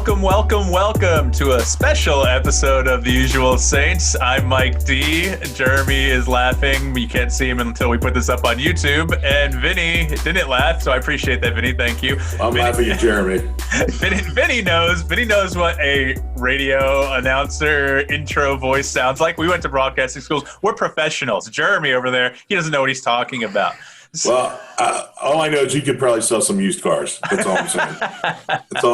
Welcome to a special episode of The Usual Saints. I'm Mike D. Jeremy is laughing. You can't see him until we put this up on YouTube. And Vinny didn't laugh, so I appreciate that, Vinny. Thank you. I'm laughing at Jeremy. Vinny knows what a radio announcer intro voice sounds like. We went to broadcasting schools. We're professionals. Jeremy over there, he doesn't know what he's talking about. Well, all I know is you could probably sell some used cars. That's all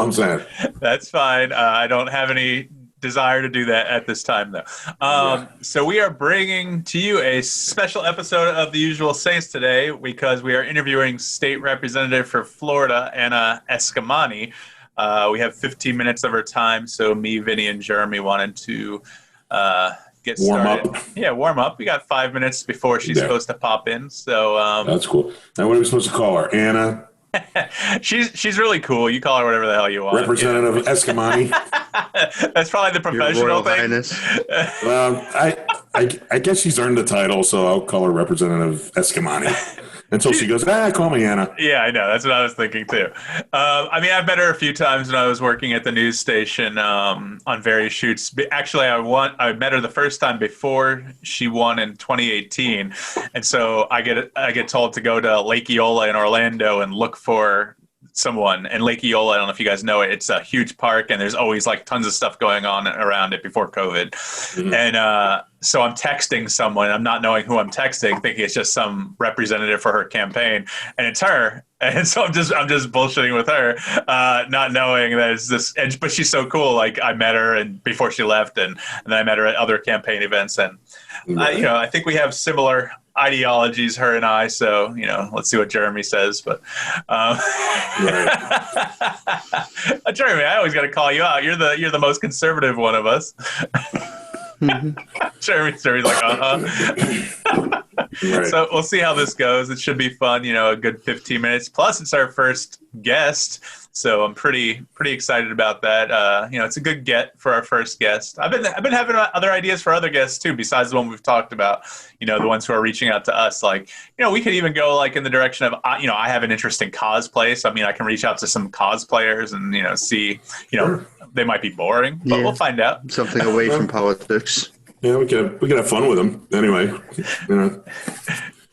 I'm saying. That's fine. I don't have any desire to do that at this time, though. So we are bringing to you a special episode of The Usual Saints today because we are interviewing State Representative for Florida, Anna Eskamani. We have 15 minutes of her time, so me, Vinny, and Jeremy wanted to get started. Warm up. We got 5 minutes before she's supposed to pop in. So that's cool. Now, what are we supposed to call her? Anna? she's really cool. You call her whatever the hell you want. Representative Eskamani. That's probably the professional thing. Well, I guess she's earned the title, so I'll call her Representative Eskamani. Until she goes, call me Anna. Yeah, I know. That's what I was thinking, too. I've met her a few times when I was working at the news station on various shoots. Actually, I met her the first time before she won in 2018. And so I get told to go to Lake Eola in Orlando and look for someone. And Lake Eola, I don't know if you guys know it, it's a huge park, and there's always like tons of stuff going on around it before COVID. Mm-hmm. And so I'm texting someone, I'm not knowing who I'm texting, thinking it's just some representative for her campaign, and it's her. And so I'm just bullshitting with her, not knowing that it's this. But she's so cool. Like, I met her and before she left, and then I met her at other campaign events, and I think we have similar ideologies, her and I. So let's see what Jeremy says. But Jeremy, I always got to call you out. You're the most conservative one of us. Jeremy's like, Right. So we'll see how this goes. It should be fun, a good 15 minutes. Plus, it's our first guest, so I'm pretty excited about that. It's a good get for our first guest. I've been having other ideas for other guests too, besides the one we've talked about. The ones who are reaching out to us. Like, we could even go like in the direction of, I have an interest in cosplay, so I can reach out to some cosplayers and see, they might be boring, but we'll find out. Something away from politics. Yeah, we could have fun with them anyway.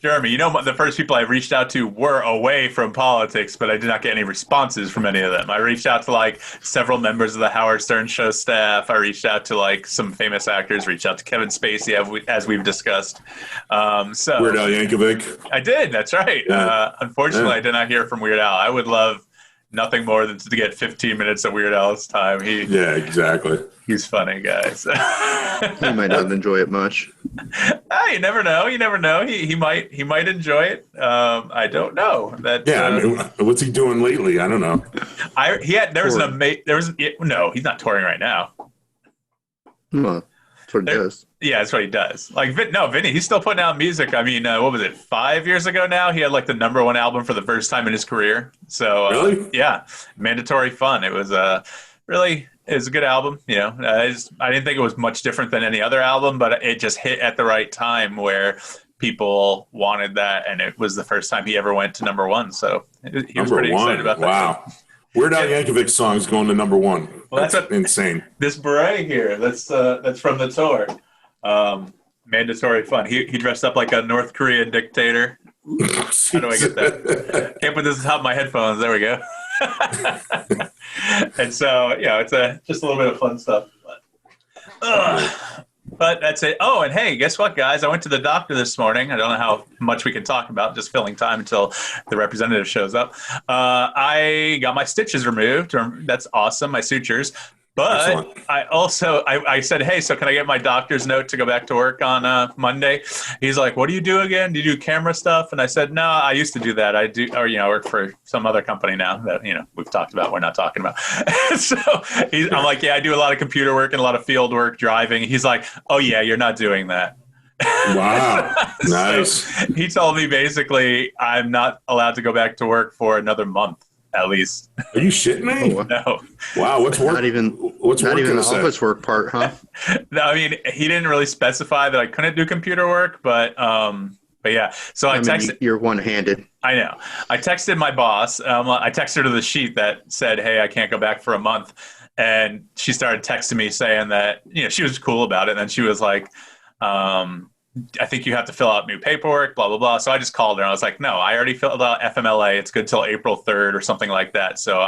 Jeremy, the first people I reached out to were away from politics, but I did not get any responses from any of them. I reached out to like several members of the Howard Stern show staff. I reached out to like some famous actors. Reached out to Kevin Spacey, as we've discussed. So Weird Al Yankovic. I did. That's right. Yeah. Unfortunately, I did not hear from Weird Al. I would love nothing more than to get 15 minutes of Weird Al's time. Exactly. He's funny, guys. He might not enjoy it much. You never know. He might enjoy it. I don't know. What's he doing lately? I don't know. No, he's not touring right now. Well, that's what he does. Yeah, that's what he does. Like, Vinny, he's still putting out music. what was it, 5 years ago now? He had like the #1 album for the first time in his career. So, really? Yeah, Mandatory Fun. It was it was a good album. I didn't think it was much different than any other album, but it just hit at the right time where people wanted that, and it was the first time he ever went to #1. So he was pretty excited about that. Wow. Weird Al Yankovic songs going to #1. Well, that's insane. This beret here, that's from the tour. Mandatory Fun. He dressed up like a North Korean dictator. How do I get that? Can't put this on top of my headphones. There we go. And so, it's just a little bit of fun stuff. But that's it. Oh, and hey, guess what, guys? I went to the doctor this morning. I don't know how much we can talk about, just filling time until the representative shows up. I got my stitches removed. That's awesome, my sutures. But excellent. I also, I said, hey, so can I get my doctor's note to go back to work on Monday? He's like, what do you do again? Do you do camera stuff? And I said, no, I used to do that. I do, or, I work for some other company now that, we've talked about, we're not talking about. So I'm like, yeah, I do a lot of computer work and a lot of field work, driving. He's like, oh yeah, you're not doing that. Wow. Nice. So he told me basically I'm not allowed to go back to work for another month. At least. Are you shitting me? No. Wow, what's work? Not even the office work part, huh? No, he didn't really specify that I couldn't do computer work, but yeah. So I texted. You're one-handed. I know. I texted my boss. I texted her to the sheet that said, "Hey, I can't go back for a month." And she started texting me saying that, she was cool about it. And then she was like, I think you have to fill out new paperwork, blah, blah, blah. So I just called her and I was like, no, I already filled out FMLA. It's good till April 3rd or something like that. So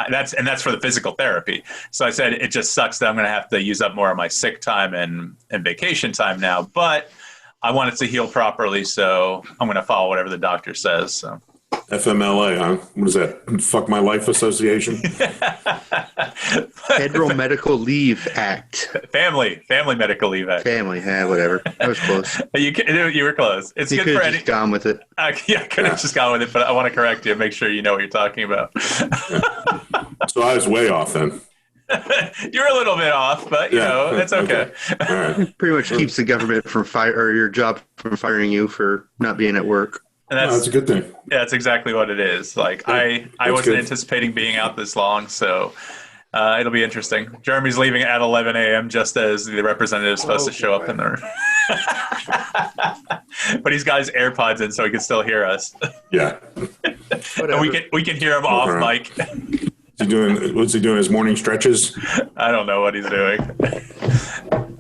that's for the physical therapy. So I said, it just sucks that I'm going to have to use up more of my sick time and vacation time now, but I want it to heal properly. So I'm going to follow whatever the doctor says. So. FMLA, huh? What is that? Fuck My Life Association? Federal Medical Leave Act. Family Medical Leave Act. Family, whatever. I was close. You were close. It's you good for any. Just gone with it. I could have just gone with it, but I want to correct you and make sure you know what you're talking about. So I was way off then. You're a little bit off, but it's okay. All right. It pretty much keeps the government from or your job from firing you for not being at work. And that's a good thing. Yeah, that's exactly what it is. Like I wasn't anticipating being out this long, so it'll be interesting. Jeremy's leaving at 11 a.m. just as the representative is supposed to show up in the room. But he's got his AirPods in, so he can still hear us. Yeah. And we can hear him off mic. What's he doing? His morning stretches? I don't know what he's doing.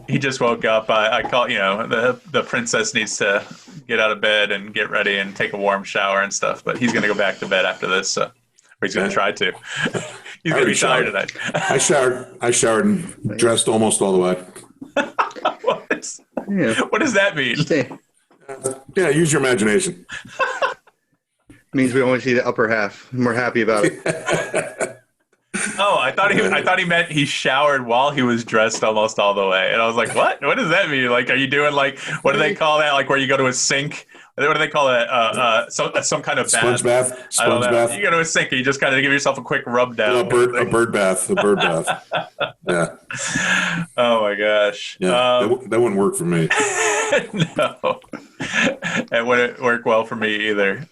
He just woke up. I call, the princess needs to get out of bed and get ready and take a warm shower and stuff. But he's going to go back to bed after this. So, or he's going to try to. He's going to be tired tonight. I showered and dressed almost all the way. What does that mean? Yeah, use your imagination. Means we only see the upper half. And we're happy about it. Oh, I thought he meant he showered while he was dressed almost all the way. And I was like, what? What does that mean? Like, are you doing what do they call that? Like where you go to a sink? What do they call that? Some kind of sponge bath? Sponge bath? You go to a sink and you just kind of give yourself a quick rub down. A bird bath. Yeah. Oh my gosh. Yeah, that wouldn't work for me. No. It wouldn't work well for me either.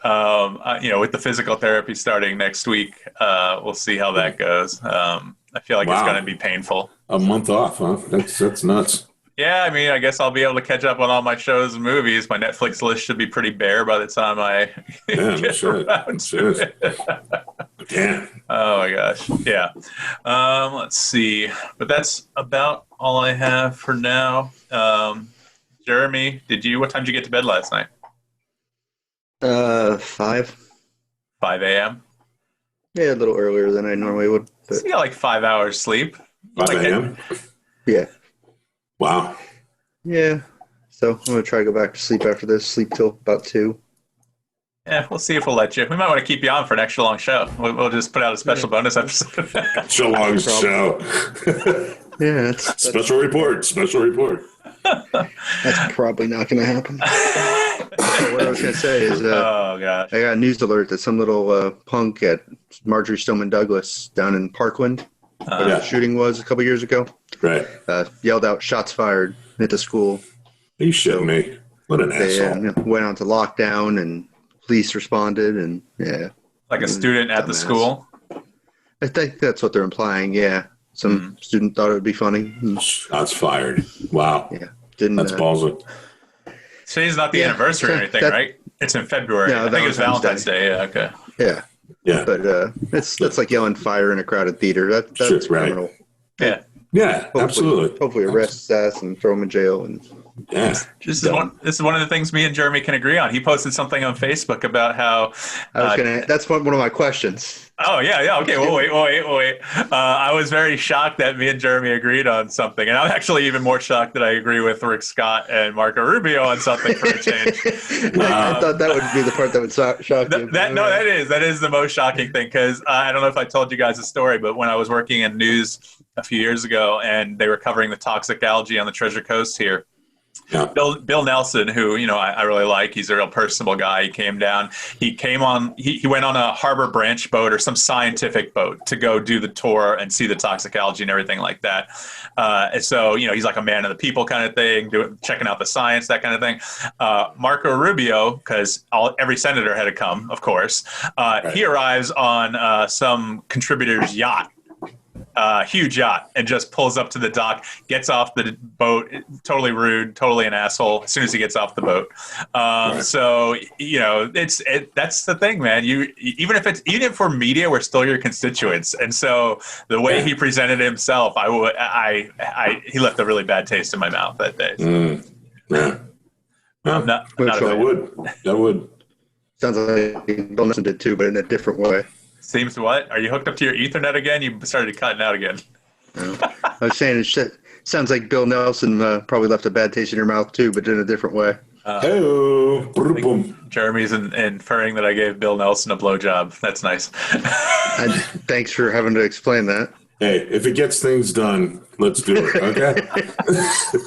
With the physical therapy starting next week, we'll see how that goes. I feel like it's going to be painful. A month off, huh? That's nuts. Yeah, I mean, I guess I'll be able to catch up on all my shows and movies. My Netflix list should be pretty bare by the time I get around to it. Damn. Oh my gosh. Yeah. Let's see. But that's about all I have for now. Jeremy, what time did you get to bed last night? 5. 5 a.m.? Yeah, a little earlier than I normally would. But... So you got like 5 hours sleep. 5 a.m.? Yeah. Wow. Yeah. So I'm going to try to go back to sleep after this. Sleep till about 2. Yeah, we'll see if we'll let you. We might want to keep you on for an extra long show. We'll just put out a special bonus episode. Extra long show. Yeah. That's special report. That's probably not going to happen. What I was going to say is oh, gosh. I got a news alert that some little punk at Marjorie Stoneman Douglas down in Parkland, where the shooting was a couple years ago, right? Yelled out shots fired at the school. Are you shitting me? What an asshole. Went on to lockdown and police responded and Like a student at the school? I think that's what they're implying, yeah. Some student thought it would be funny. Shots fired. Wow. Yeah. That's ballsy. Today's not the anniversary or anything, right? It's in February. No, I think it was Valentine's Day. Yeah, okay. Yeah. Yeah. But that's like yelling fire in a crowded theater. That's criminal. Yeah. Yeah, absolutely. Hopefully arrest his ass and throw him in jail. And yeah. This is one of the things me and Jeremy can agree on. He posted something on Facebook about how that's one of my questions. Oh yeah. Okay. Well, wait. I was very shocked that me and Jeremy agreed on something, and I'm actually even more shocked that I agree with Rick Scott and Marco Rubio on something for a change. I thought that would be the part that would shock you. That is the most shocking thing, because I don't know if I told you guys a story, but when I was working in news a few years ago, and they were covering the toxic algae on the Treasure Coast here. Yeah. Bill Nelson, who I really like, he's a real personable guy. He came down. He went on a Harbor Branch boat or some scientific boat to go do the tour and see the toxic algae and everything like that. And so he's like a man of the people kind of thing, checking out the science, that kind of thing. Marco Rubio, because every senator had to come, of course. Right. He arrives on some contributor's yacht. huge yacht, and just pulls up to the dock, gets off the boat, totally rude, totally an asshole as soon as he gets off the boat. So, that's the thing, man. Even if we're media, we're still your constituents. And so the way he presented himself, he left a really bad taste in my mouth that day. Yeah. That would. Sounds like Bill Nelson did too, but in a different way. Seems what? Are you hooked up to your Ethernet again? You started cutting out again. I was saying it sounds like Bill Nelson probably left a bad taste in your mouth too, but in a different way. Jeremy's inferring that I gave Bill Nelson a blowjob. That's nice. Thanks for having to explain that. Hey, if it gets things done, let's do it, okay?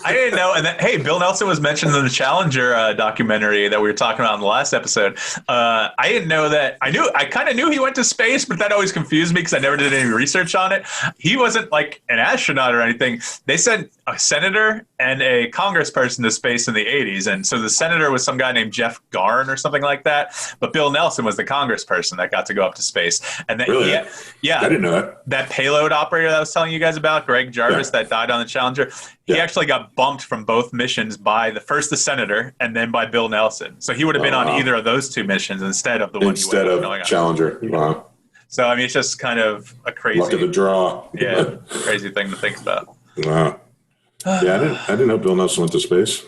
I didn't know. And hey, Bill Nelson was mentioned in the Challenger documentary that we were talking about in the last episode. I didn't know that. I kind of knew he went to space, but that always confused me because I never did any research on it. He wasn't like an astronaut or anything. They sent a senator and a congressperson to space in the 80s. And so the senator was some guy named Jeff Garn or something like that. But Bill Nelson was the congressperson that got to go up to space. And then, really? Yeah. I didn't know that. That payload operator that I was telling you guys about, Greg Jarvis, that died on the Challenger, he actually got bumped from both missions by the senator and then by Bill Nelson. So he would have been on either of those two missions instead of the one he went going on. Challenger. Wow. So, I mean, it's just kind of a crazy... Luck of the draw. Yeah, crazy thing to think about. Wow. Yeah, I didn't know Bill Nelson went to space.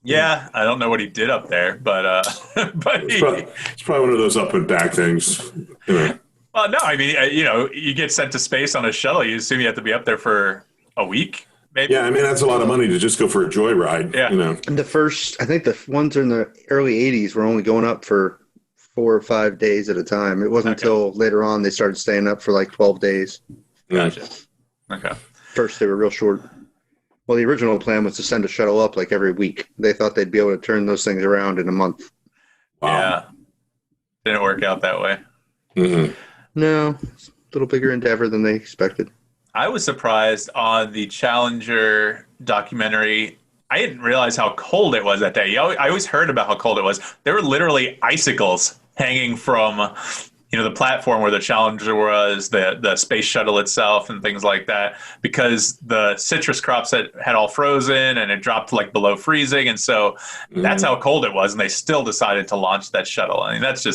Yeah, I don't know what he did up there, but it's probably one of those up and back things. You know. Well, no, I mean, you get sent to space on a shuttle. You assume you have to be up there for a week, maybe. Yeah, I mean, that's a lot of money to just go for a joyride. Yeah. And I think the ones in the early 80s were only going up for 4 or 5 days at a time. It wasn't until later on they started staying up for like 12 days. Gotcha. Okay. First, they were real short. Well, the original plan was to send a shuttle up like every week. They thought they'd be able to turn those things around in a month. Wow. Yeah. Didn't work out that way. Mm-hmm. No, it's a little bigger endeavor than they expected. I was surprised on the Challenger documentary. I didn't realize how cold it was that day. I always heard about how cold it was. There were literally icicles hanging from the platform where the Challenger was, the space shuttle itself and things like that, because the citrus crops had all frozen and it dropped like below freezing. And so that's how cold it was. And they still decided to launch that shuttle. I mean, that's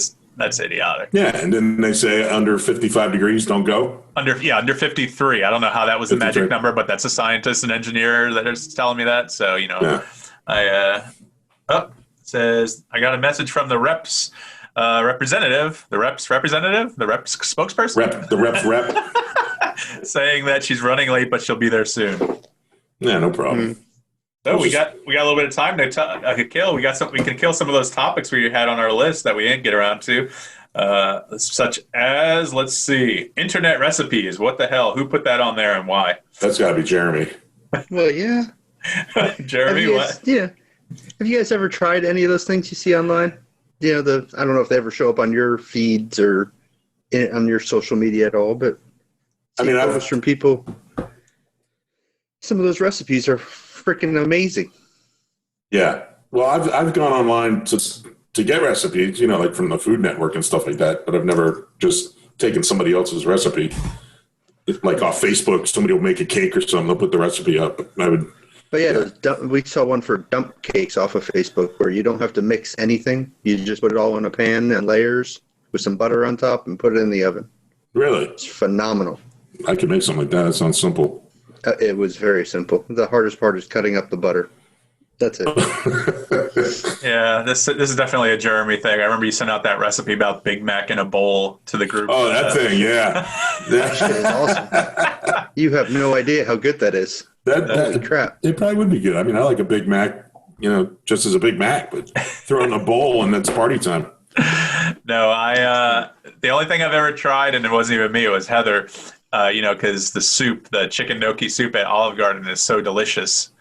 idiotic. Yeah. And then they say under 55 degrees, don't go. Under 53. I don't know how that was the magic number, but that's a scientist and engineer that is telling me that. So, it says, I got a message from the reps. Representative, the reps spokesperson, the rep, saying that she's running late, but she'll be there soon. Yeah, no problem. So we got a little bit of time to kill. We can kill some of those topics we had on our list that we didn't get around to, such as, let's see, internet recipes. What the hell? Who put that on there and why? That's got to be Jeremy. Well, yeah. Jeremy, what? Yeah. Have you guys ever tried any of those things you see online? I don't know if they ever show up on your feeds or on your social media at all, but I mean, I've from people. Some of those recipes are freaking amazing. Yeah, well, I've gone online to get recipes, like from the Food Network and stuff like that, but I've never just taken somebody else's recipe. Like off Facebook, somebody will make a cake or something, they'll put the recipe up. But yeah, we saw one for dump cakes off of Facebook where you don't have to mix anything. You just put it all in a pan and layers with some butter on top and put it in the oven. Really? It's phenomenal. I could make something like that. That sounds simple. It was very simple. The hardest part is cutting up the butter. That's it. Yeah, this is definitely a Jeremy thing. I remember you sent out that recipe about Big Mac in a bowl to the group. Oh, that thing, yeah. That shit is awesome. You have no idea how good that is. Holy crap. It probably would be good. I mean, I like a Big Mac, just as a Big Mac, but throw it in a bowl and it's party time. No, the only thing I've ever tried, and it wasn't even me, it was Heather, because the chicken gnocchi soup at Olive Garden is so delicious.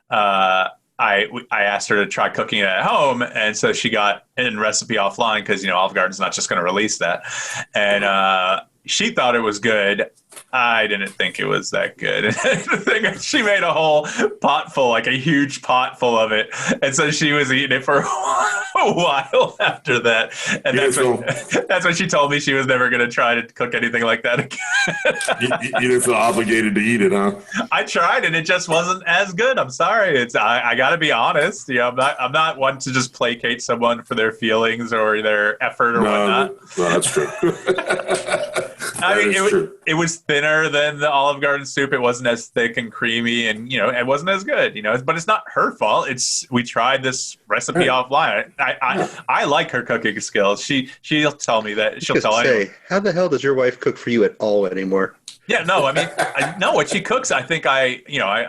I asked her to try cooking it at home, and so she got a recipe offline because Olive Garden's not just going to release that, and she thought it was good. I didn't think it was that good. The thing is, she made a whole pot full, like a huge pot full of it, and so she was eating it for a while after that. And that's when she told me she was never going to try to cook anything like that again. You didn't feel obligated to eat it, huh? I tried, and it just wasn't as good. I'm sorry. I got to be honest. I'm not one to just placate someone for their feelings or their effort or whatnot. No, that's true. I mean, it was thinner than the Olive Garden soup. It wasn't as thick and creamy, and it wasn't as good. But it's not her fault. We tried this recipe offline. I like her cooking skills. She'll tell me that. She'll tell anyone. How the hell does your wife cook for you at all anymore? Yeah, no, I mean, I know what she cooks. I think I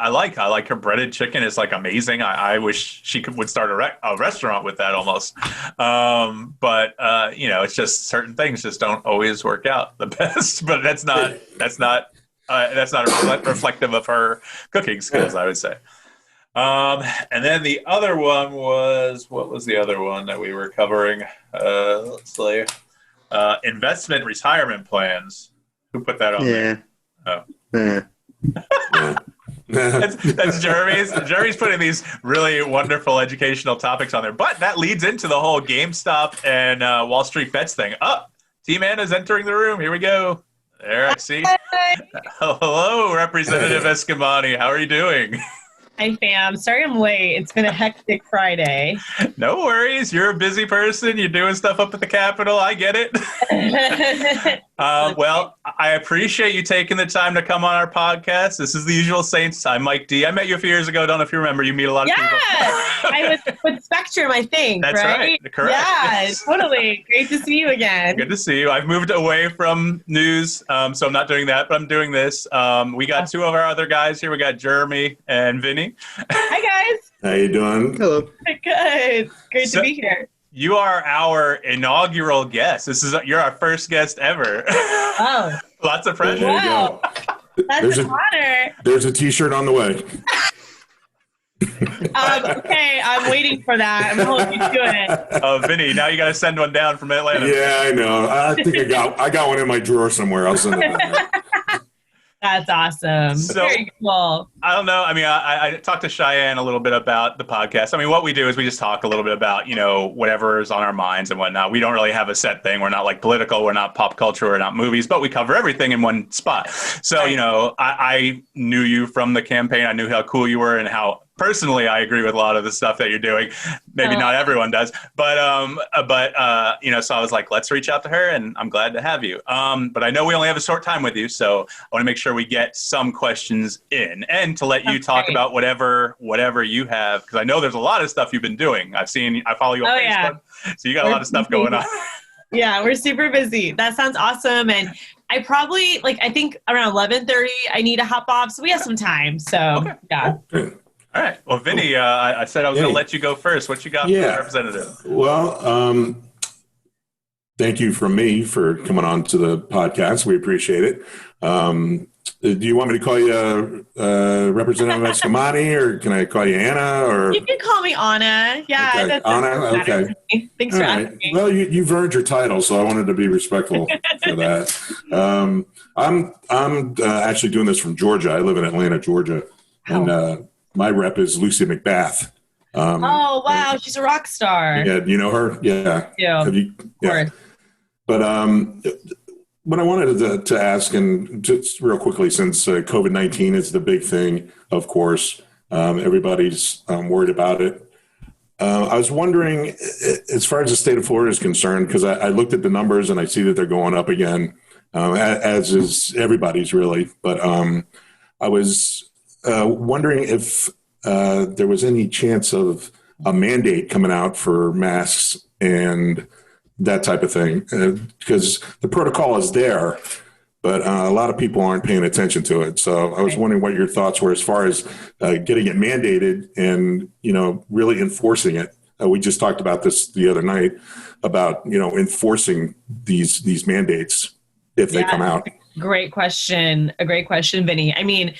like her breaded chicken is like amazing. I wish she would start a restaurant with that almost. But it's just certain things just don't always work out the best. But that's not reflective of her cooking skills, I would say. And then the other one what was the other one that we were covering? Let's see, investment retirement plans. Who put that on there? Oh. That's Jeremy's. Jeremy's putting these really wonderful educational topics on there. But that leads into the whole GameStop and Wall Street Bets thing. T-Man is entering the room. Here we go. There, I see. Hello, Representative Eskamani. How are you doing? Hi, fam. Sorry I'm late. It's been a hectic Friday. No worries. You're a busy person. You're doing stuff up at the Capitol. I get it. Well, I appreciate you taking the time to come on our podcast. This is the Usual Saints. I'm Mike D. I met you a few years ago. Don't know if you remember. You meet a lot of people. I was with Spectrum, I think. That's right. Correct. Yeah, totally. Great to see you again. Good to see you. I've moved away from news, so I'm not doing that, but I'm doing this. We got two of our other guys here. We got Jeremy and Vinny. Hi, guys. How you doing? Hello. Good. Great to be here. You are our inaugural guest. You're our first guest ever. Oh. Lots of pressure. Wow. That's an honor. There's a T-shirt on the way. Okay, I'm waiting for that. I'm holding you to it. Vinny, now you got to send one down from Atlanta. Yeah, I know. I think I got one in my drawer somewhere. I'll send it down. That's awesome. Very cool. I don't know. I mean, I talked to Cheyenne a little bit about the podcast. I mean, what we do is we just talk a little bit about, whatever is on our minds and whatnot. We don't really have a set thing. We're not like political. We're not pop culture. We're not movies, but we cover everything in one spot. So, I knew you from the campaign. I knew how cool you were and how personally I agree with a lot of the stuff that you're doing. Maybe not everyone does, but so I was like, let's reach out to her, and I'm glad to have you. But I know we only have a short time with you, so I want to make sure we get some questions in and to let you talk about whatever you have, because I know there's a lot of stuff you've been doing. I follow you on Facebook, so you got a lot of stuff going on. Yeah, we're super busy. That sounds awesome. And I probably, I think around 11:30, I need to hop off, so we have some time. So, yeah. All right. Well, Vinny, I said I was going to let you go first. What you got for the representative? Well, thank you from me for coming on to the podcast. We appreciate it. Do you want me to call you Representative Eskamani, or can I call you Anna? Or you can call me Anna. Yeah, okay. Anna. Okay. Thanks for asking me. Well, you've earned your title, so I wanted to be respectful for that. I'm actually doing this from Georgia. I live in Atlanta, Georgia, and my rep is Lucy McBath. Oh, wow. She's a rock star. Yeah. You know her? Yeah. Yeah. But what I wanted to ask, and just real quickly, since COVID-19 is the big thing, of course, everybody's worried about it. I was wondering, as far as the state of Florida is concerned, because I looked at the numbers and I see that they're going up again, as is everybody's really. But I was wondering if there was any chance of a mandate coming out for masks and that type of thing, because the protocol is there, but a lot of people aren't paying attention to it. So I was wondering what your thoughts were as far as getting it mandated and, really enforcing it. We just talked about this the other night about, enforcing these mandates if they come out. Great question. A great question, Vinny. I mean,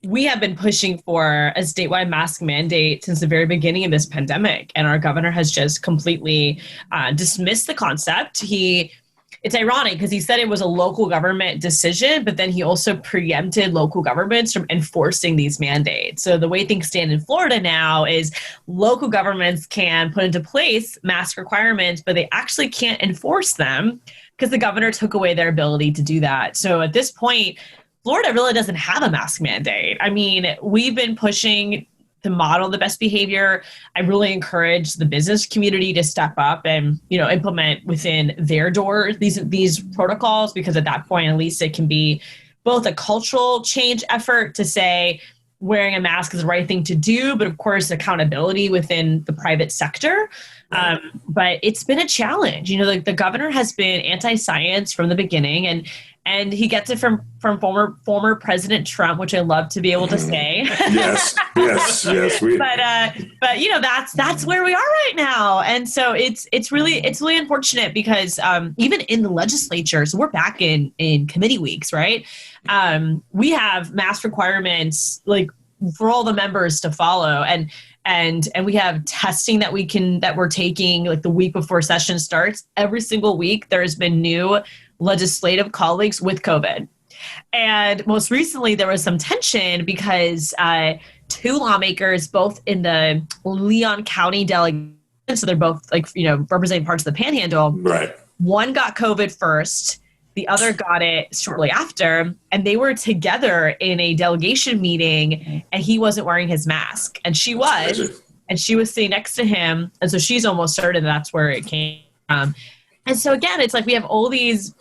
we have been pushing for a statewide mask mandate since the very beginning of this pandemic, and our governor has just completely dismissed the concept. He it's ironic because he said it was a local government decision, but then he also preempted local governments from enforcing these mandates. So the way things stand in Florida now is local governments can put into place mask requirements, but they actually can't enforce them because the governor took away their ability to do that. So at this point, Florida really doesn't have a mask mandate. I mean, we've been pushing to model the best behavior. I really encourage the business community to step up and, implement within their doors these protocols, because at that point, at least it can be both a cultural change effort to say wearing a mask is the right thing to do, but of course, accountability within the private sector. But it's been a challenge. The governor has been anti-science from the beginning, and he gets it from former President Trump, which I love to be able to say. Yes. But that's where we are right now, and so it's really unfortunate because even in the legislature, so we're back in committee weeks, right? We have mask requirements like for all the members to follow, and we have testing that we're taking like the week before session starts. Every single week, there's been new legislative colleagues with COVID. And most recently, there was some tension because two lawmakers, both in the Leon County delegation, so they're both representing parts of the Panhandle. Right. One got COVID first, the other got it shortly after, and they were together in a delegation meeting, and he wasn't wearing his mask, and she was, and she was sitting next to him, and so she's almost certain that's where it came from. And so again, it's like we have all this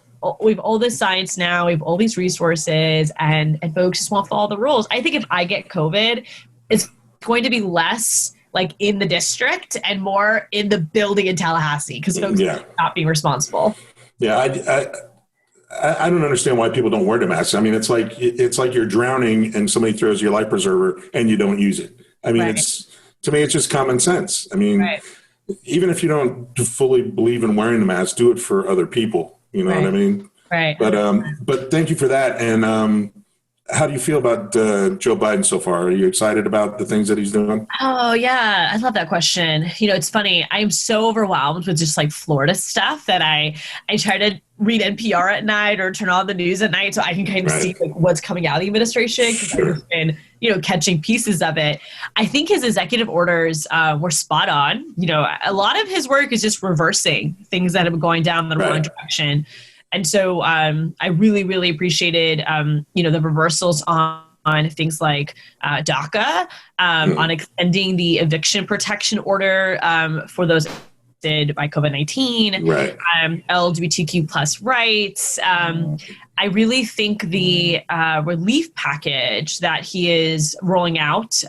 science now, we have all these resources, and folks just won't follow the rules. I think if I get COVID, it's going to be less like in the district and more in the building in Tallahassee because folks are not being responsible. Yeah, I don't understand why people don't wear the mask. I mean, it's like you're drowning and somebody throws you a life preserver and you don't use it. I mean, to me, it's just common sense. I mean, even if you don't fully believe in wearing the mask, do it for other people. You know what I mean? Right. But thank you for that. And how do you feel about Joe Biden so far? Are you excited about the things that he's doing? Oh, yeah. I love that question. It's funny. I'm so overwhelmed with just like Florida stuff that I try to read NPR at night or turn on the news at night so I can kind of see like what's coming out of the administration because I've been, catching pieces of it. I think his executive orders were spot on. A lot of his work is just reversing things that have been going down the wrong direction. And so I really, really appreciated, the reversals on things like DACA, on extending the eviction protection order for those affected by COVID-19, LGBTQ plus rights. I really think the relief package that he is rolling out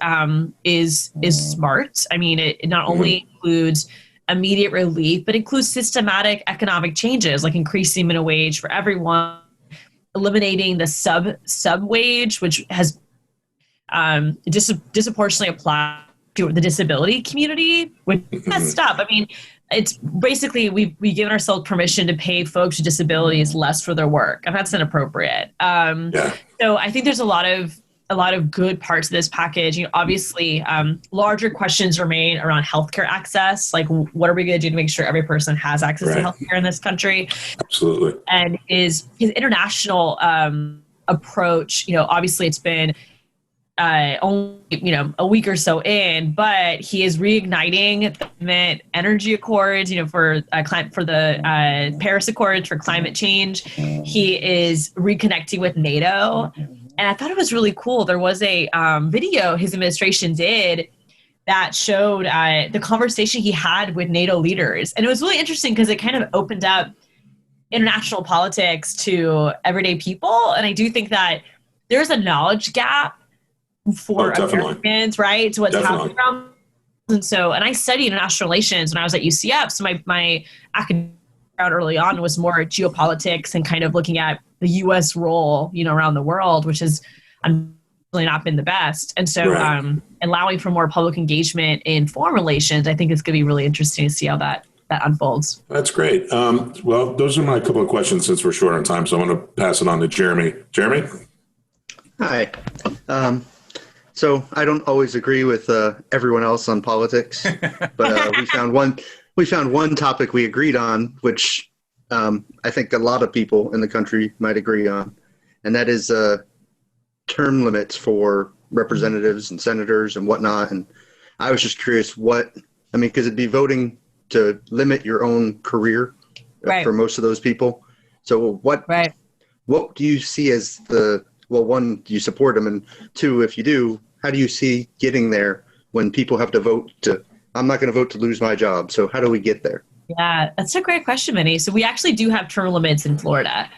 is smart. I mean, it not only includes immediate relief, but includes systematic economic changes like increasing minimum wage for everyone, eliminating the sub wage, which has disproportionately applied to the disability community, which is messed up. I mean, it's basically we've given ourselves permission to pay folks with disabilities less for their work, and that's inappropriate. So I think there's a lot of good parts of this package. Obviously, larger questions remain around healthcare access. Like, what are we going to do to make sure every person has access to healthcare in this country? Absolutely. And his international approach, obviously it's been only, a week or so in, but he is reigniting the energy accords, for the Paris Accords for climate change. He is reconnecting with NATO. And I thought it was really cool. There was a video his administration did that showed the conversation he had with NATO leaders. And it was really interesting because it kind of opened up international politics to everyday people. And I do think that there's a knowledge gap for Americans, right? To what's happening around. And I studied international relations when I was at UCF. So my academic background early on was more geopolitics and kind of looking at the U.S. role, around the world, which has unfortunately not been the best. And so allowing for more public engagement in foreign relations, I think it's going to be really interesting to see how that unfolds. That's great. Well, those are my couple of questions since we're short on time. So I'm going to pass it on to Jeremy. Jeremy? Hi. So I don't always agree with everyone else on politics, but we found one topic we agreed on, which I think a lot of people in the country might agree on, and that is term limits for representatives and senators and whatnot. And I was just curious because it'd be voting to limit your own career for most of those people. So what do you see as one, do you support them? And two, if you do, how do you see getting there when people have to vote I'm not going to vote to lose my job. So how do we get there? Yeah, that's a great question, Minnie. So we actually do have term limits in Florida.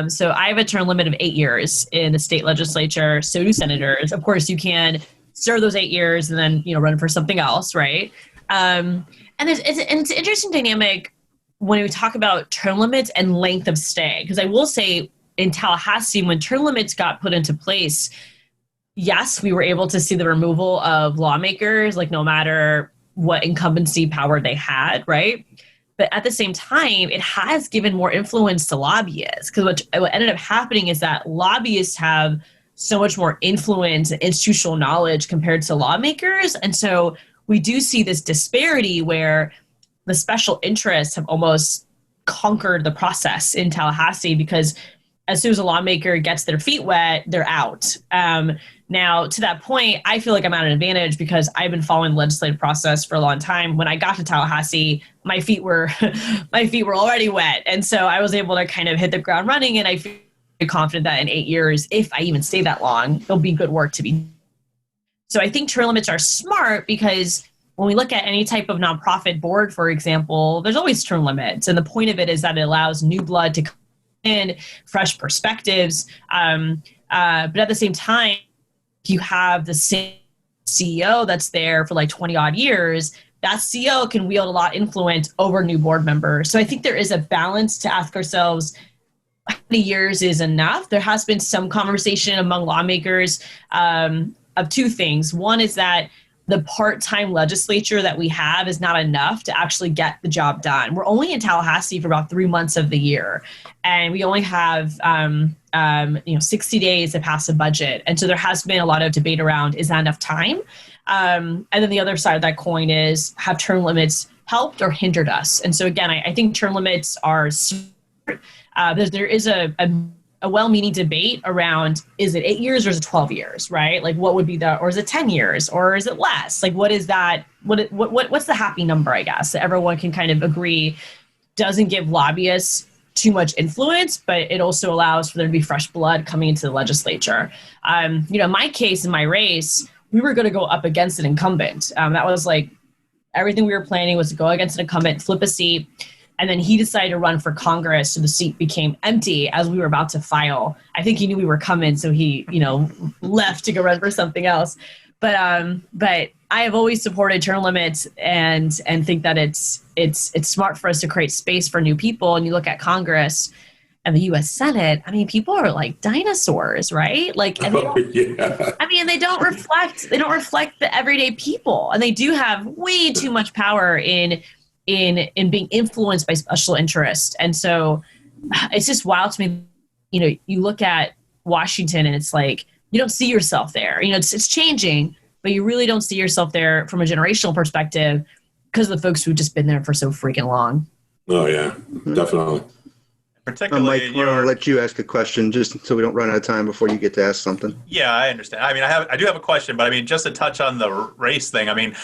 So I have a term limit of 8 years in the state legislature. So do senators. Of course, you can serve those 8 years and then run for something else, right? And it's an interesting dynamic when we talk about term limits and length of stay. Because I will say in Tallahassee, when term limits got put into place, yes, we were able to see the removal of lawmakers, like no matter what incumbency power they had, right? But at the same time, it has given more influence to lobbyists, because what ended up happening is that lobbyists have so much more influence and institutional knowledge compared to lawmakers. And so we do see this disparity where the special interests have almost conquered the process in Tallahassee, because as soon as a lawmaker gets their feet wet, they're out. Now, to that point, I feel like I'm at an advantage because I've been following the legislative process for a long time. When I got to Tallahassee, my feet were already wet. And so I was able to kind of hit the ground running, and I feel confident that in 8 years, if I even stay that long, there'll be good work to be done. So I think term limits are smart because when we look at any type of nonprofit board, for example, there's always term limits. And the point of it is that it allows new blood to come in, fresh perspectives. But at the same time, you have the same CEO that's there for like 20 odd years, that CEO can wield a lot of influence over new board members. So I think there is a balance to ask ourselves, how many years is enough? There has been some conversation among lawmakers of two things. One is that the part-time legislature that we have is not enough to actually get the job done. We're only in Tallahassee for about 3 months of the year, and we only have 60 days to pass a budget. And so there has been a lot of debate around, is that enough time? And then the other side of that coin is, have term limits helped or hindered us? And so again, I think term limits are smart. There is a well-meaning debate around, is it 8 years or is it 12 years, right? Like what would be or is it 10 years or is it less? Like what is that? What's the happy number, I guess, that everyone can kind of agree doesn't give lobbyists too much influence, but it also allows for there to be fresh blood coming into the legislature. In my case, in my race, we were going to go up against an incumbent. That was like everything we were planning was to go against an incumbent, flip a seat. And then he decided to run for Congress, so the seat became empty as we were about to file. I think he knew we were coming, so he, left to go run for something else. But I have always supported term limits and think that it's smart for us to create space for new people. And you look at Congress and the U.S. Senate. I mean, people are like dinosaurs, right? Like, and they don't reflect the everyday people, and they do have way too much power in being influenced by special interest. And so it's just wild to me, you look at Washington and it's like, you don't see yourself there. It's changing, but you really don't see yourself there from a generational perspective because of the folks who've just been there for so freaking long. Oh yeah, definitely. Particularly, Mike, I'll let you ask a question just so we don't run out of time before you get to ask something. Yeah, I understand. I mean, I do have a question, but I mean, just to touch on the race thing, I mean,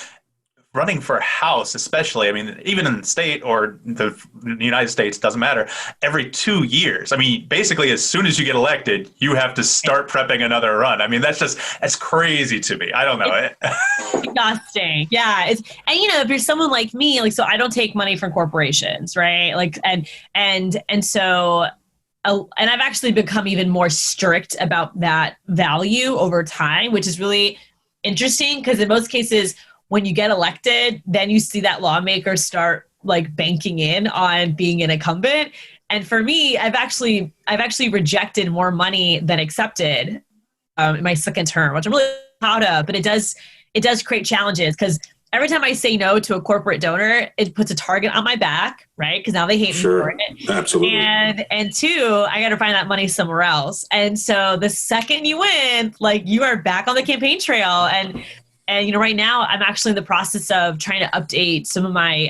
running for House, especially, I mean, even in the state or the United States, doesn't matter, every 2 years. I mean, basically, as soon as you get elected, you have to start prepping another run. I mean, that's crazy to me. I don't know. Exhausting. Yeah. And if you're someone like me, like, so I don't take money from corporations, right? Like, and so, and I've actually become even more strict about that value over time, which is really interesting because in most cases, when you get elected, then you see that lawmakers start like banking in on being an incumbent. And for me, I've actually rejected more money than accepted in my second term, which I'm really proud of. But it does create challenges because every time I say no to a corporate donor, it puts a target on my back, right? Because now they hate me for it. Absolutely. And two, I got to find that money somewhere else. And so the second you win, like you are back on the campaign trail. And right now I'm actually in the process of trying to update some of my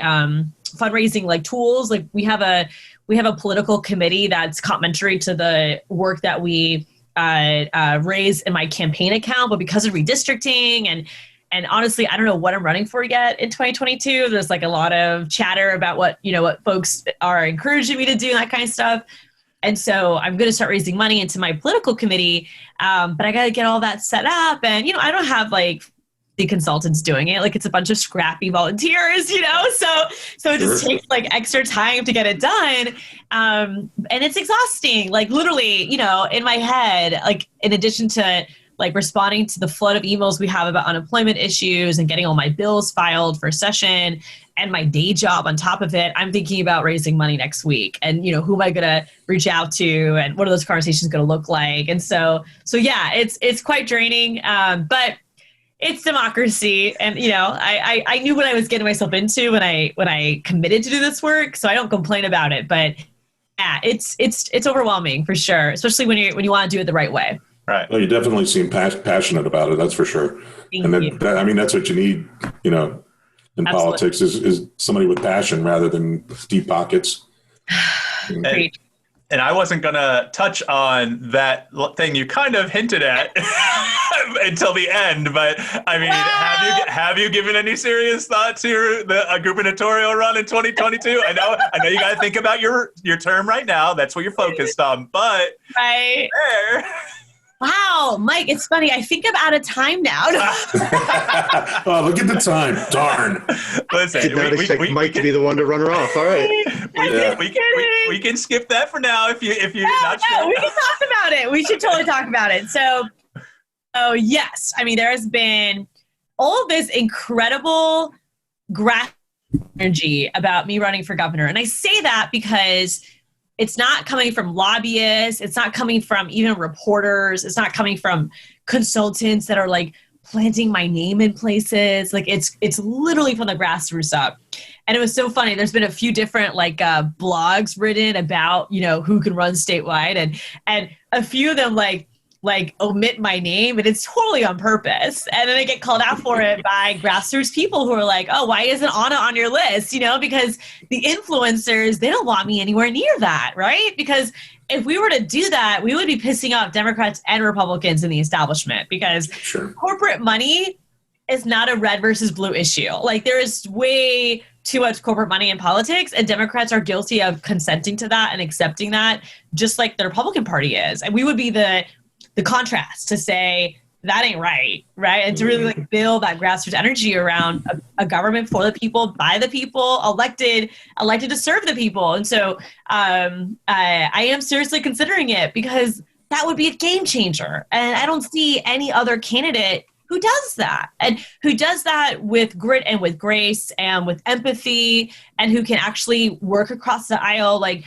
fundraising like tools. Like we have we have a political committee that's complementary to the work that we raise in my campaign account, but because of redistricting and honestly, I don't know what I'm running for yet in 2022. There's like a lot of chatter about what folks are encouraging me to do and that kind of stuff. And so I'm going to start raising money into my political committee. But I got to get all that set up. And, I don't have like the consultants doing it. Like it's a bunch of scrappy volunteers, so it just takes like extra time to get it done. And it's exhausting, like literally, in my head, like in addition to like responding to the flood of emails we have about unemployment issues and getting all my bills filed for session and my day job on top of it, I'm thinking about raising money next week and, who am I going to reach out to and what are those conversations going to look like? And so yeah, it's quite draining. But it's democracy. And, I knew what I was getting myself into when I committed to do this work. So I don't complain about it, but yeah, it's overwhelming for sure. Especially when you want to do it the right way. Right. Well, you definitely seem passionate about it. That's for sure. Thank and you. That's what you need, in Absolutely. politics is somebody with passion rather than deep pockets. And I wasn't going to touch on that thing you kind of hinted at until the end, but I mean, have you given any serious thought to a gubernatorial run in 2022? I know you got to think about your term right now. That's what you're focused on, but right. Wow, Mike, it's funny. I think I'm out of time now. Oh, look at the time. Darn. Listen, did not expect Mike to be the one to run her off. All right. We can skip that for now if you're not sure. sure. We can talk about it. We should totally talk about it. So, yes. I mean, there has been all of this incredible grassroots energy about me running for governor. And I say that because it's not coming from lobbyists. It's not coming from even reporters. It's not coming from consultants that are like planting my name in places. Like it's literally from the grassroots up. And it was so funny. There's been a few different like blogs written about, who can run statewide and a few of them like omit my name, and it's totally on purpose. And then I get called out for it by grassroots people who are like, oh, why isn't Anna on your list? Because the influencers, they don't want me anywhere near that, right? Because if we were to do that, we would be pissing off Democrats and Republicans in the establishment because corporate money is not a red versus blue issue. Like there is way too much corporate money in politics, and Democrats are guilty of consenting to that and accepting that, just like the Republican Party is. And we would be the contrast to say that ain't right, and to really like build that grassroots energy around a government for the people, by the people, elected to serve the people. And so I am seriously considering it because that would be a game changer. And I don't see any other candidate who does that and who does that with grit and with grace and with empathy and who can actually work across the aisle. Like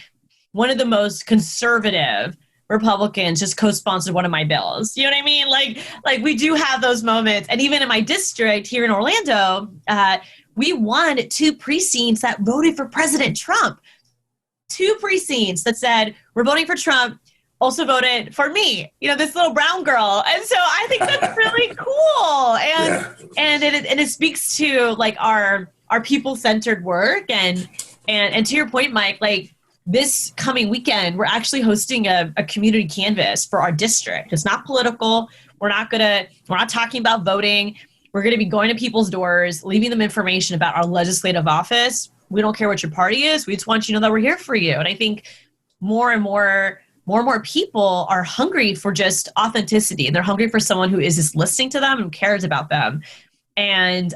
one of the most conservative Republicans just co-sponsored one of my bills. You know what I mean? Like we do have those moments. And even in my district here in Orlando, we won 2 precincts that voted for President Trump. 2 precincts that said, we're voting for Trump, also voted for me, this little brown girl. And so I think that's really cool. And it speaks to like our people-centered work. And to your point, Mike, like, this coming weekend, we're actually hosting a community canvas for our district. It's not political. We're not talking about voting. We're going to be going to people's doors, leaving them information about our legislative office. We don't care what your party is. We just want you to know that we're here for you. And I think more and more people are hungry for just authenticity. And they're hungry for someone who is just listening to them and cares about them. And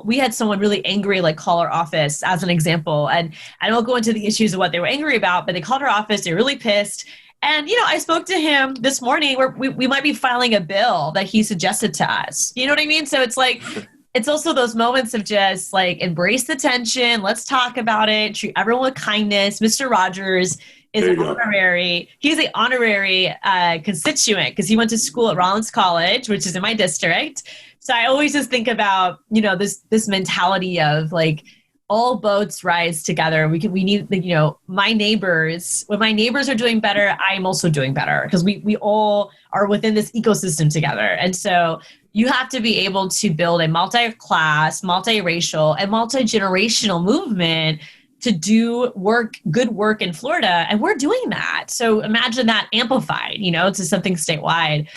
we had someone really angry, like call our office as an example. And I won't go into the issues of what they were angry about, but they called our office. They're really pissed. And, I spoke to him this morning where we might be filing a bill that he suggested to us. You know what I mean? So it's like, it's also those moments of just like embrace the tension. Let's talk about it. Treat everyone with kindness. Mr. Rogers is an honorary. He's an honorary constituent because he went to school at Rollins College, which is in my district. So I always just think about, this mentality of like all boats rise together. We need, my neighbors, when my neighbors are doing better, I'm also doing better because we all are within this ecosystem together. And so you have to be able to build a multi-class, multiracial, and multi-generational movement to do good work in Florida, and we're doing that. So imagine that amplified, to something statewide.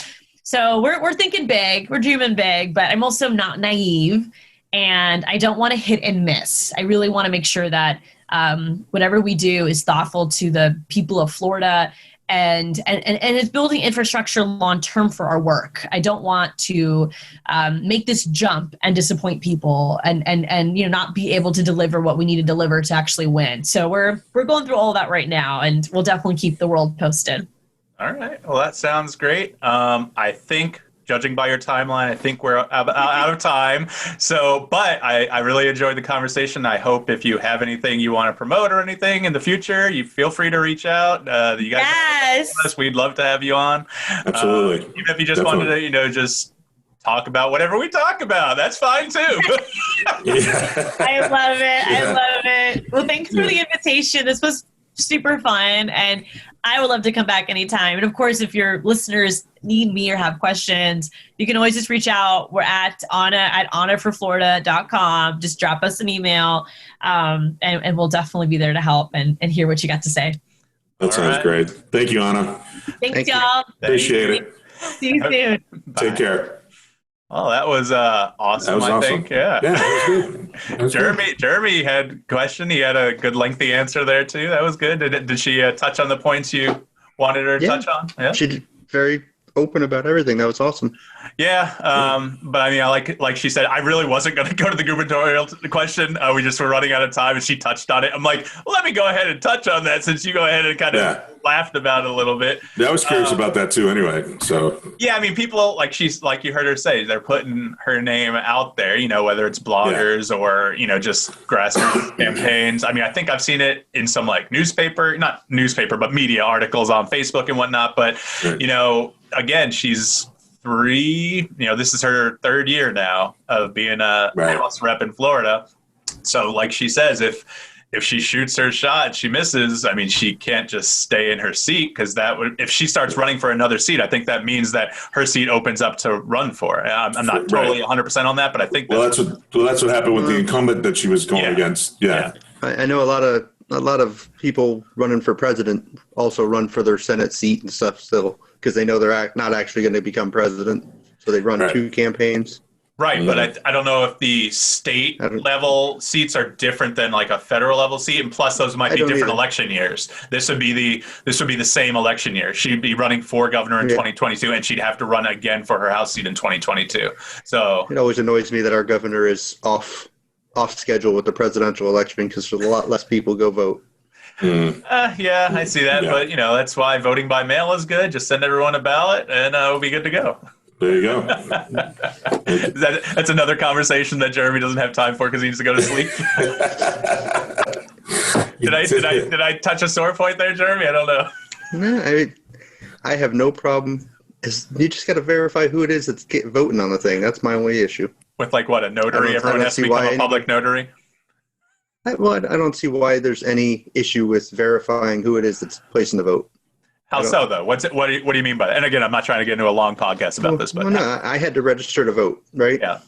So we're thinking big, we're dreaming big, but I'm also not naive, and I don't want to hit and miss. I really want to make sure that whatever we do is thoughtful to the people of Florida, and it's building infrastructure long term for our work. I don't want to make this jump and disappoint people, and not be able to deliver what we need to deliver to actually win. So we're going through all of that right now, and we'll definitely keep the world posted. All right. Well, that sounds great. I think, judging by your timeline, I think we're out of time. So, but I really enjoyed the conversation. I hope if you have anything you want to promote or anything in the future, you feel free to reach out. You guys, yes, we'd love to have you on. Absolutely. Even if you just wanted to, just talk about whatever we talk about, that's fine too. Yeah. I love it. I love it. Well, thanks for the invitation. This was super fun, and I would love to come back anytime. And of course, if your listeners need me or have questions, you can always just reach out. We're at annaforflorida.com. Just drop us an email, and we'll definitely be there to help and hear what you got to say. That sounds great. Thank you, Anna. Thanks, y'all. Appreciate it. See you soon. Take care. Oh, that was awesome. That was awesome. Think. Yeah. Yeah, that was good. That was good. Jeremy had a question. He had a good lengthy answer there too. That was good. Did she touch on the points you wanted her to touch on? Yeah. She did very open about everything. That was awesome. Yeah, but I mean, like she said, I really wasn't going to go to the gubernatorial question. We just were running out of time, and she touched on it. I'm like, let me go ahead and touch on that since you go ahead and kind of laughed about it a little bit. Yeah, I was curious about that too. Anyway, so yeah, I mean, people like you heard her say, they're putting her name out there. Whether it's bloggers or just grassroots campaigns. I mean, I think I've seen it in some like not newspaper, but media articles on Facebook and whatnot. But again, she's 3. This is her 3rd year now of being a House rep in Florida. So, like she says, if she shoots her shot and she misses, I mean, she can't just stay in her seat, because if she starts running for another seat, I think that means that her seat opens up to run for. I'm not totally 100% on that, but I think that's what happened with the incumbent that she was going against. Yeah. I know a lot of people running for president also run for their Senate seat and stuff still, because they know they're not actually going to become president. So they run 2 campaigns. Right, but I don't know if the state level seats are different than like a federal level seat, and plus those might be different election years. This would be the same election year. She'd be running for governor in 2022, and she'd have to run again for her House seat in 2022. So it always annoys me that our governor is off schedule with the presidential election, because a lot less people go vote. Yeah, I see that, but that's why voting by mail is good. Just send everyone a ballot, and we'll be good to go. There you go. That's another conversation that Jeremy doesn't have time for because he needs to go to sleep. Did I touch a sore point there, Jeremy? I don't know. No, I have no problem. You just got to verify who it is that's voting on the thing. That's my only issue. With like what, a notary? Everyone has to become a public notary? I don't see why there's any issue with verifying who it is that's placing the vote. How so, though? What do you mean by that? And again, I'm not trying to get into a long podcast about this, but no, I had to register to vote, right? Yeah.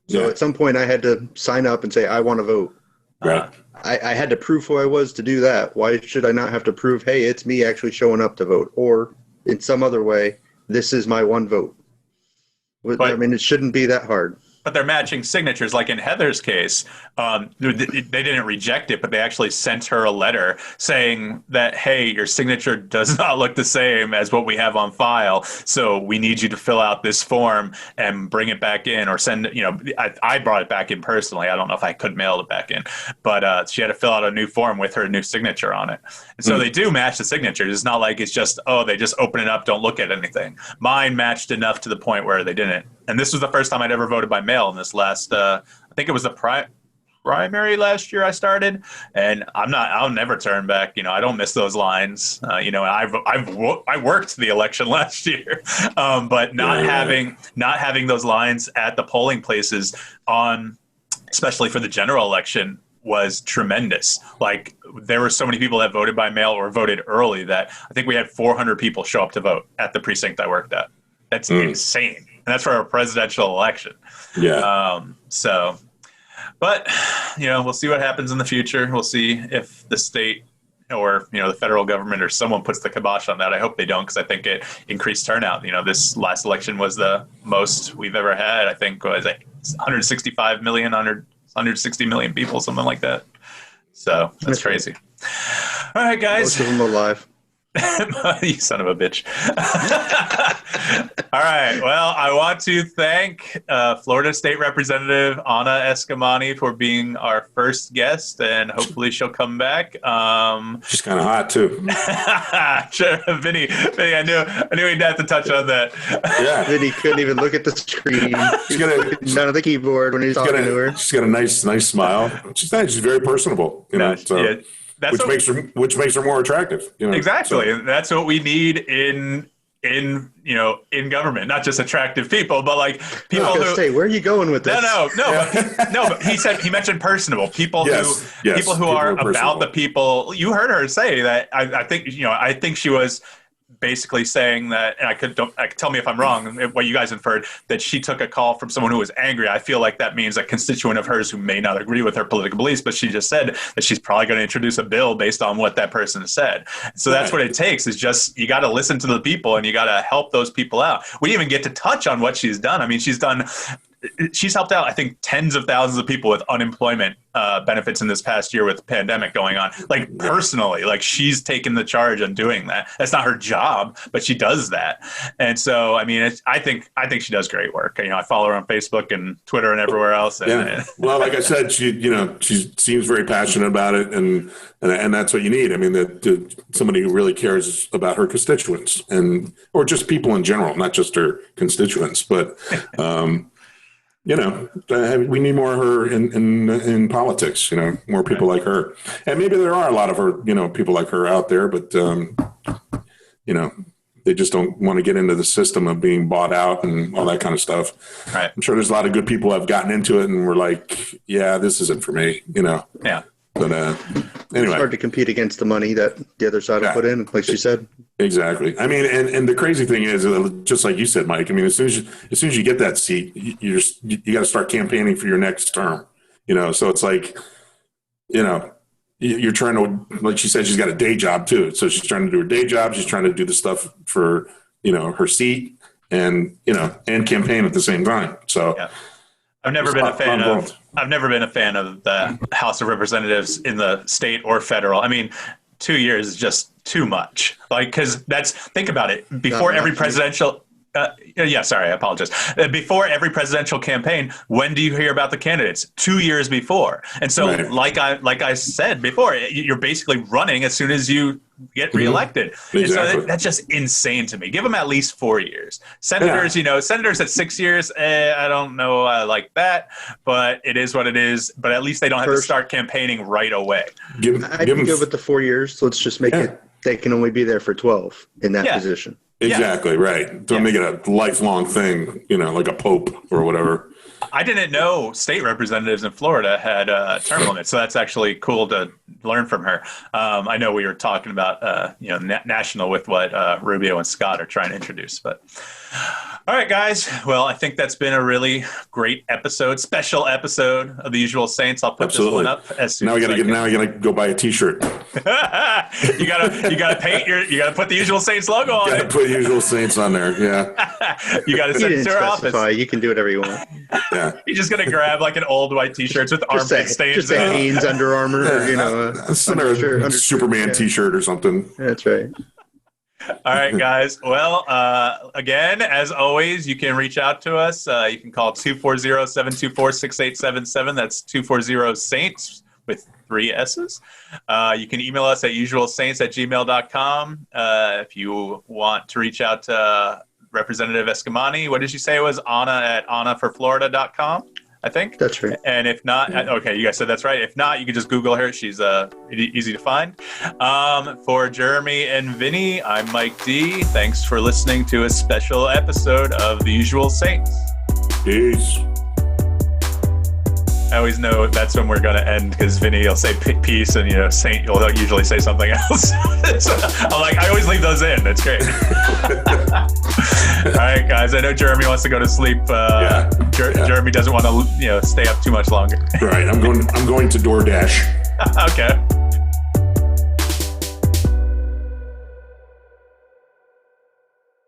So at some point, I had to sign up and say I want to vote. Right. I had to prove who I was to do that. Why should I not have to prove, hey, it's me actually showing up to vote, or in some other way, this is my one vote? I mean, it shouldn't be that hard. But they're matching signatures. Like in Heather's case, they didn't reject it, but they actually sent her a letter saying that, hey, your signature does not look the same as what we have on file. So we need you to fill out this form and bring it back in, or send it. I brought it back in personally. I don't know if I could mail it back in, but she had to fill out a new form with her new signature on it. And so they do match the signatures. It's not like it's just, they just open it up, don't look at anything. Mine matched enough to the point where they didn't. And this was the first time I'd ever voted by mail in this last, I think it was the primary last year I started. And I'll never turn back. I don't miss those lines. And I worked the election last year, but not having those lines at the polling places especially for the general election, was tremendous. Like, there were so many people that voted by mail or voted early that I think we had 400 people show up to vote at the precinct I worked at. That's insane. And that's for a presidential election. Yeah. So, But, we'll see what happens in the future. We'll see if the state or, the federal government or someone puts the kibosh on that. I hope they don't, because I think it increased turnout. This last election was the most we've ever had. I think was 165 million, 160 million people, something like that. So that's crazy. All right, guys. Most of them alive. You son of a bitch. All right. Well, I want to thank Florida State Representative Anna Eskamani for being our first guest, and hopefully she'll come back. She's kind of hot too. Sure, Vinny, I knew he'd have to touch on that. Yeah. Vinny couldn't even look at the screen. She's none of the keyboard when he's talking to her. She's got a nice smile. She's nice. She's very personable. Which makes her more attractive. Exactly. So. And that's what we need in government, not just attractive people, but like people who say, where are you going with this? But he mentioned personable people who are about the people. You heard her say that. I think she was basically saying that, and tell me if I'm wrong, what you guys inferred, that she took a call from someone who was angry. I feel like that means a constituent of hers who may not agree with her political beliefs, but she just said that she's probably going to introduce a bill based on what that person said. So that's what it takes, is just, you got to listen to the people and you got to help those people out. We didn't even get to touch on what she's done. I mean, she's helped out, I think, tens of thousands of people with unemployment benefits in this past year with the pandemic going on. Like, personally, like, she's taken the charge on doing that. That's not her job, but she does that. And so, I mean, I think she does great work. I follow her on Facebook and Twitter and everywhere else. And, well, like I said, she seems very passionate about it, and that's what you need. I mean, somebody who really cares about her constituents, or just people in general, not just her constituents, but. We need more of her in politics, more people like her. And maybe there are a lot of her, people like her out there, but, they just don't want to get into the system of being bought out and all that kind of stuff. Right. I'm sure there's a lot of good people who have gotten into it and were like, yeah, this isn't for me, Yeah. But anyway. It's hard to compete against the money that the other side will put in, like she said. Exactly. I mean, and the crazy thing is, just like you said, Mike, I mean, as soon as you get that seat, you got to start campaigning for your next term, so it's like, you're trying to, like she said, she's got a day job too. So she's trying to do her day job. She's trying to do the stuff for, her seat and campaign at the same time. So yeah. I've never been a fan of the House of Representatives in the state or federal. I mean, 2 years is just too much. Like, because think about it. Before every presidential, I apologize. Before every presidential campaign, when do you hear about the candidates? 2 years before. And so, like I said before, you're basically running as soon as you get reelected. Exactly. And so that's just insane to me. Give them at least 4 years. Senators, senators at 6 years, I don't know, like that, but it is what it is. But at least they don't have to start campaigning right away. I'd be good with the 4 years. So let's just make it, they can only be there for 12 in that position. Exactly, right. Don't make it a lifelong thing, like a pope or whatever. I didn't know state representatives in Florida had term limits, so that's actually cool to learn from her. I know we were talking about, national with what Rubio and Scott are trying to introduce, but all right, guys. Well, I think that's been a really great special episode of The Usual Saints. I'll put this one up as soon as now I gotta go buy a T-shirt. you gotta put The Usual Saints logo on it. You gotta put Usual Saints on there. Yeah. You gotta send it to her office. You can do whatever you want. Yeah. You're just gonna grab like an old white T-shirts with armpit stains. Just a Hanes Under Armour, a Superman T-shirt or something. That's right. All right, guys. Well, again, as always, you can reach out to us. You can call 240-724-6877. That's 240-SAINTS with 3 S's. You can email us at usualsaints@gmail.com. If you want to reach out to Representative Eskamani, what did you say it was? Anna at annaforflorida.com, I think. That's right. And if not, okay, you guys said that's right. If not, you can just Google her. She's easy to find. For Jeremy and Vinny, I'm Mike D. Thanks for listening to a special episode of The Usual Saints. Peace. I always know that's when we're going to end, because Vinny will say peace and, Saint, you'll usually say something else. So I'm like, I always leave those in. That's great. All right, guys. I know Jeremy wants to go to sleep. Jeremy doesn't want to, stay up too much longer. Right. I'm going to DoorDash. Okay.